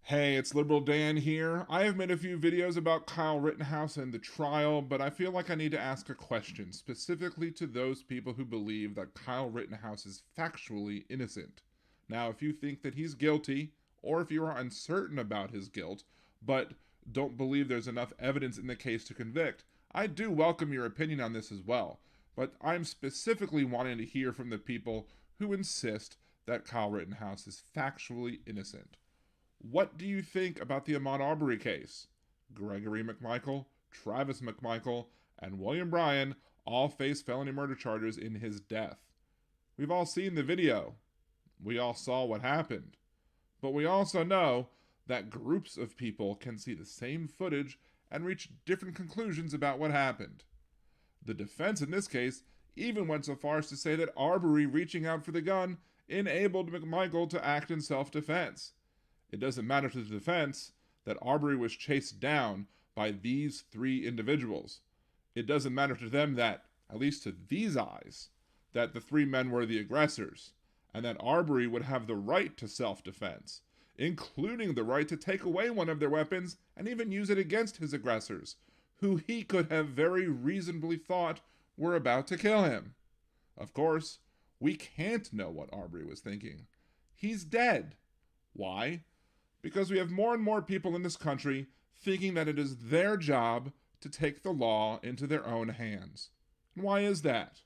Hey, it's Liberal Dan here. I have made a few videos about Kyle Rittenhouse and the trial, but I feel like I need to ask a question, specifically to those people who believe that Kyle Rittenhouse is factually innocent. Now, if you think that he's guilty, or if you are uncertain about his guilt, but don't believe there's enough evidence in the case to convict, I do welcome your opinion on this as well. But I'm specifically wanting to hear from the people who insist that Kyle Rittenhouse is factually innocent. What do you think about the Ahmaud Arbery case? Gregory McMichael, Travis McMichael, and William Bryan all face felony murder charges in his death. We've all seen the video. We all saw what happened. But we also know that groups of people can see the same footage and reach different conclusions about what happened. The defense in this case even went so far as to say that Arbery reaching out for the gun enabled McMichael to act in self-defense. It doesn't matter to the defense that Arbery was chased down by these three individuals. It doesn't matter to them that, at least to these eyes, that the three men were the aggressors, and that Arbery would have the right to self-defense, including the right to take away one of their weapons and even use it against his aggressors, who he could have very reasonably thought were about to kill him. Of course, we can't know what Arbery was thinking. He's dead. Why? Because we have more and more people in this country thinking that it is their job to take the law into their own hands. And why is that?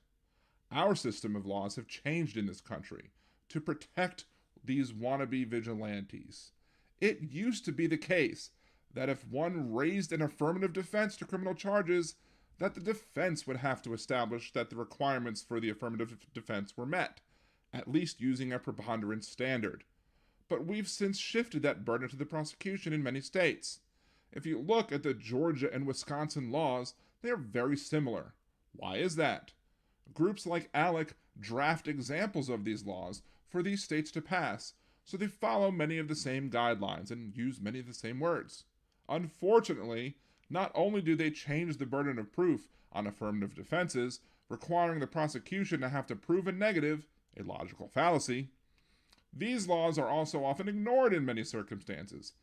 Our system of laws have changed in this country to protect these wannabe vigilantes. It used to be the case that if one raised an affirmative defense to criminal charges, that the defense would have to establish that the requirements for the affirmative defense were met, at least using a preponderance standard. But we've since shifted that burden to the prosecution in many states. If you look at the Georgia and Wisconsin laws, they are very similar. Why is that? Groups like ALEC draft examples of these laws for these states to pass, so they follow many of the same guidelines and use many of the same words. Unfortunately, not only do they change the burden of proof on affirmative defenses, requiring the prosecution to have to prove a negative, a logical fallacy, these laws are also often ignored in many circumstances.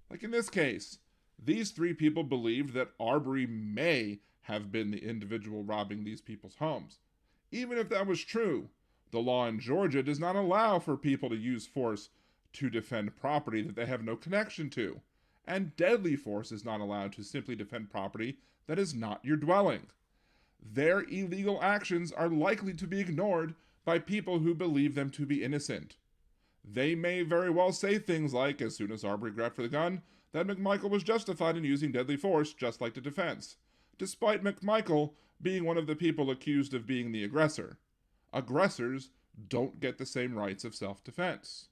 Like in this case, these three people believed that Arbery may have been the individual robbing these people's homes. Even if that was true, the law in Georgia does not allow for people to use force to defend property that they have no connection to. And deadly force is not allowed to simply defend property that is not your dwelling. Their illegal actions are likely to be ignored by people who believe them to be innocent. They may very well say things like, as soon as Arbery grabbed for the gun, that McMichael was justified in using deadly force, just like the defense, despite McMichael being one of the people accused of being the aggressor. Aggressors don't get the same rights of self-defense.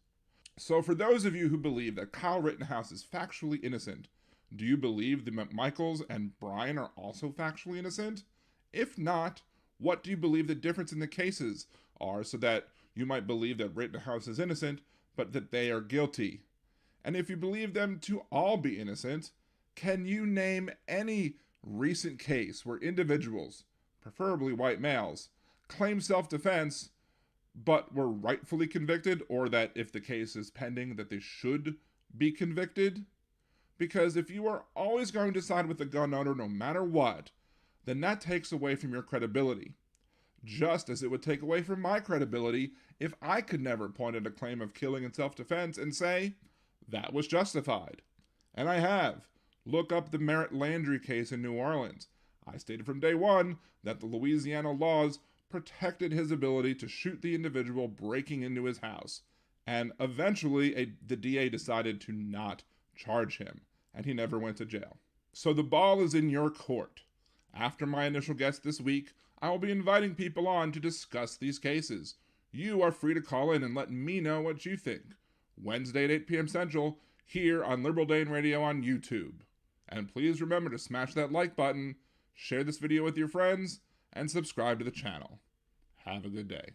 So for those of you who believe that Kyle Rittenhouse is factually innocent, do you believe the McMichaels and Bryan are also factually innocent? If not, what do you believe the difference in the cases are so that you might believe that Rittenhouse is innocent, but that they are guilty? And if you believe them to all be innocent, can you name any recent case where individuals, preferably white males, claim self-defense but were rightfully convicted, or that if the case is pending that they should be convicted? Because if you are always going to side with the gun owner no matter what, then that takes away from your credibility. Just as it would take away from my credibility if I could never point at a claim of killing in self-defense and say, that was justified. And I have. Look up the Merritt Landry case in New Orleans. I stated from day one that the Louisiana laws protected his ability to shoot the individual breaking into his house. And eventually, the DA decided to not charge him, and he never went to jail. So the ball is in your court. After my initial guest this week, I will be inviting people on to discuss these cases. You are free to call in and let me know what you think. Wednesday at 8 p.m. Central, here on Liberal Dane Radio on YouTube. And please remember to smash that like button, share this video with your friends, and subscribe to the channel. Have a good day.